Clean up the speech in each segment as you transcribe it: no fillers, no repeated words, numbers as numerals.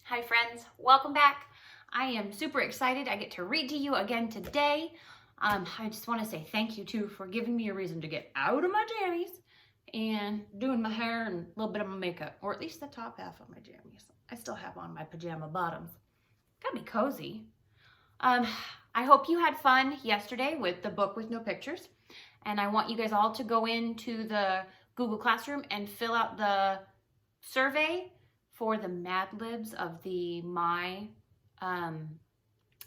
Hi friends, welcome back. I am super excited I get to read to you again today. I just want to say thank you too for giving me a reason to get out of my jammies and doing my hair and a little bit of my makeup, or at least the top half of my jammies. I still have on my pajama bottoms. Gotta be cozy. I hope you had fun yesterday with the book with no pictures, and I want you guys all to go into the Google Classroom and fill out the survey for the Mad Libs of the My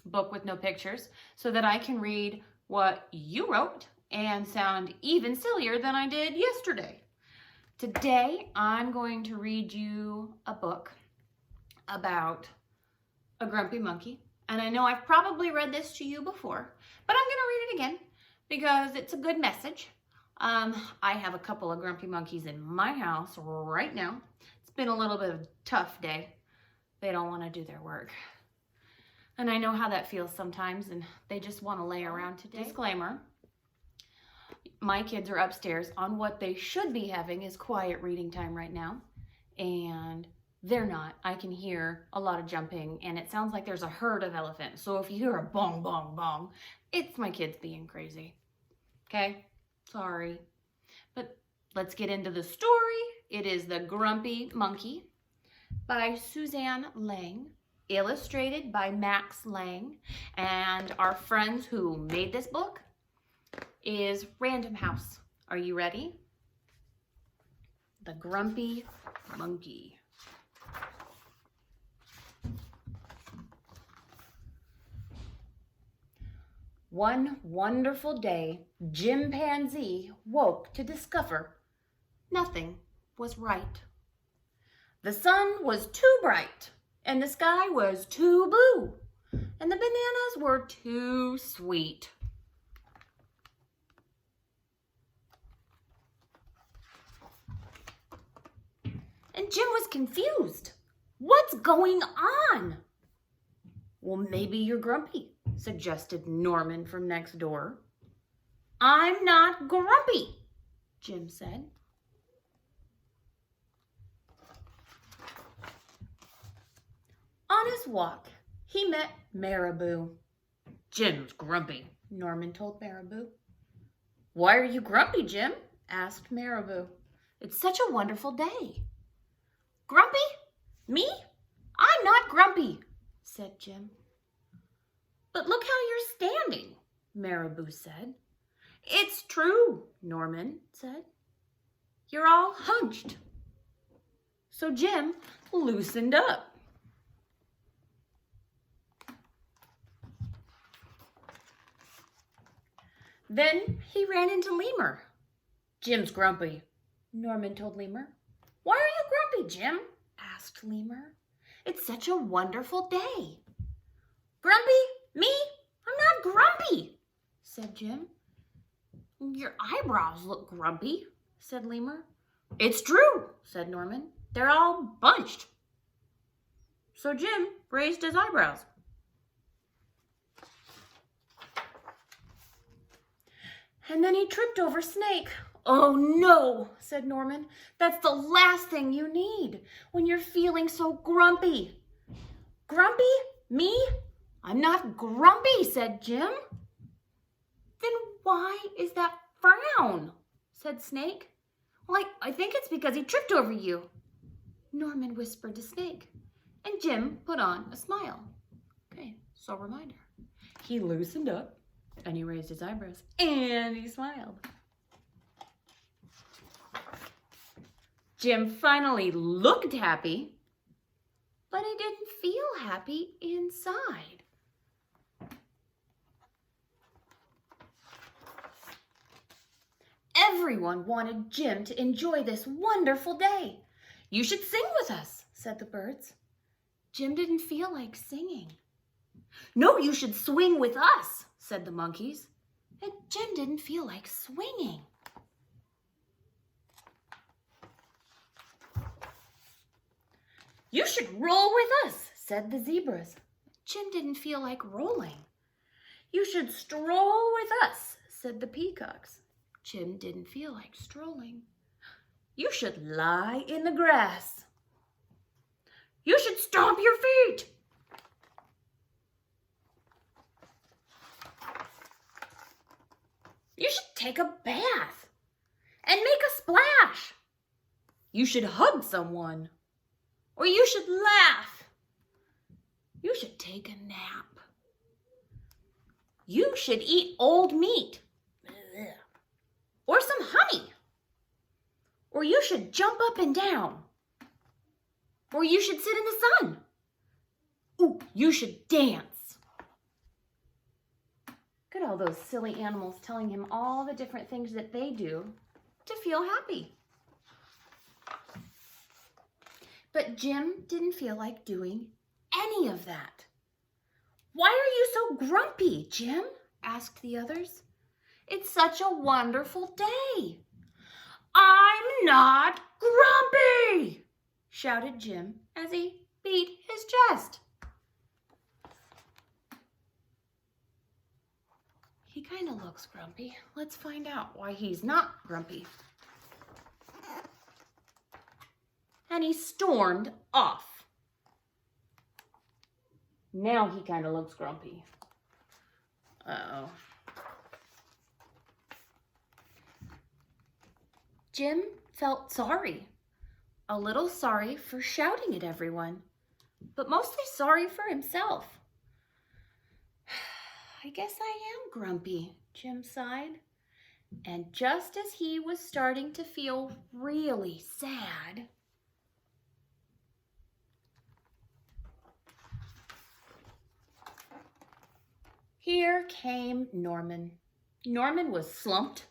book with no pictures, so that I can read what you wrote and sound even sillier than I did yesterday. Today, I'm going to read you a book about a grumpy monkey. And I know I've probably read this to you before, but I'm gonna read it again because it's a good message. I have a couple of grumpy monkeys in my house right now. It's been a little bit of a tough day. They don't want to do their work. And I know how that feels sometimes, and they just want to lay around today. Disclaimer, my kids are upstairs on what they should be having is quiet reading time right now, and they're not. I can hear a lot of jumping, and it sounds like there's a herd of elephants. So if you hear a bong, bong, bong, it's my kids being crazy. Okay? Sorry. But let's get into the story. It is The Grumpy Monkey by Suzanne Lang, illustrated by Max Lang, and our friends who made this book is Random House. Are you ready? The Grumpy Monkey. One wonderful day, Chimpanzee woke to discover nothing was right. The sun was too bright, and the sky was too blue, and the bananas were too sweet. And Jim was confused. What's going on? Well, maybe you're grumpy, suggested Norman from next door. I'm not grumpy, Jim said. On his walk, he met Marabou. Jim's grumpy, Norman told Marabou. Why are you grumpy, Jim? Asked Marabou. It's such a wonderful day. Grumpy? Me? I'm not grumpy, said Jim. But look how you're standing, Marabou said. It's true, Norman said. You're all hunched. So Jim loosened up. Then he ran into Lemur. Jim's grumpy, Norman told Lemur. Why are you grumpy, Jim? Asked Lemur. It's such a wonderful day. Grumpy? Me? I'm not grumpy, said Jim. Your eyebrows look grumpy, said Lemur. It's true, said Norman. They're all bunched. So Jim raised his eyebrows. And then he tripped over Snake. Oh no, said Norman. That's the last thing you need when you're feeling so grumpy. Grumpy? Me? I'm not grumpy, said Jim. Then why is that frown? Said Snake. Well, I think it's because he tripped over you, Norman whispered to Snake. And Jim put on a smile. Okay, so reminder. He loosened up. And he raised his eyebrows, and he smiled. Jim finally looked happy, but he didn't feel happy inside. Everyone wanted Jim to enjoy this wonderful day. You should sing with us, said the birds. Jim didn't feel like singing. No, you should swing with us, said the monkeys. And Jim didn't feel like swinging. You should roll with us, said the zebras. Jim didn't feel like rolling. You should stroll with us, said the peacocks. Jim didn't feel like strolling. You should lie in the grass. You should stomp your feet, take a bath and make a splash. You should hug someone, or you should laugh. You should take a nap. You should eat old meat, or some honey, or you should jump up and down, or you should sit in the sun. Ooh, you should dance. Look at all those silly animals telling him all the different things that they do to feel happy. But Jim didn't feel like doing any of that. Why are you so grumpy, Jim? Asked the others. It's such a wonderful day. I'm not grumpy, shouted Jim as he beat his chest. He kind of looks grumpy. Let's find out why he's not grumpy. And he stormed off. Now he kind of looks grumpy. Uh-oh. Jim felt sorry. A little sorry for shouting at everyone, but mostly sorry for himself. I guess I am grumpy, Jim sighed. And just as he was starting to feel really sad, here came Norman. Norman was slumped,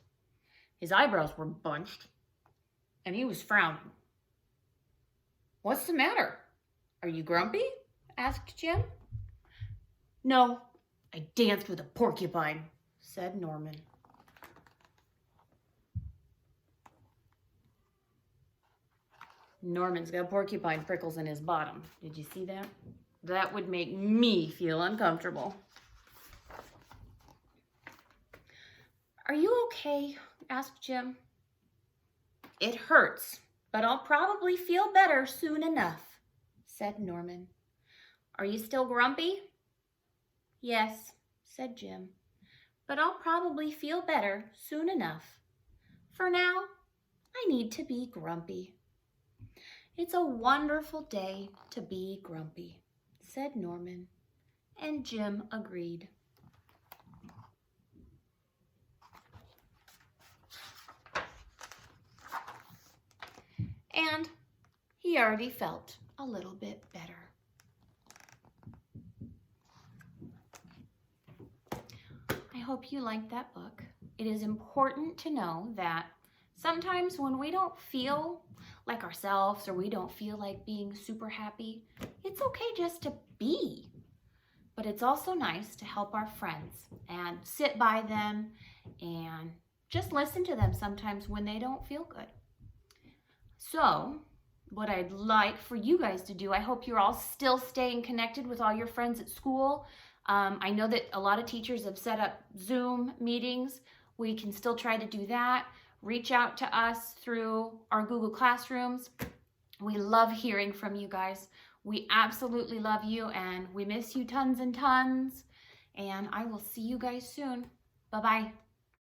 his eyebrows were bunched, and he was frowning. What's the matter? Are you grumpy? Asked Jim. No, I danced with a porcupine, said Norman. Norman's got porcupine prickles in his bottom. Did you see that? That would make me feel uncomfortable. Are you okay? Asked Jim. It hurts, but I'll probably feel better soon enough, said Norman. Are you still grumpy? Yes, said Jim, but I'll probably feel better soon enough. For now, I need to be grumpy. It's a wonderful day to be grumpy, said Norman, and Jim agreed. And he already felt a little bit better. I hope you liked that book. It is important to know that sometimes when we don't feel like ourselves or we don't feel like being super happy, it's okay just to be. But it's also nice to help our friends and sit by them and just listen to them sometimes when they don't feel good. So, what I'd like for you guys to do, I hope you're all still staying connected with all your friends at school. I know that a lot of teachers have set up Zoom meetings. We can still try to do that. Reach out to us through our Google Classrooms. We love hearing from you guys. We absolutely love you and we miss you tons and tons. And I will see you guys soon. Bye-bye.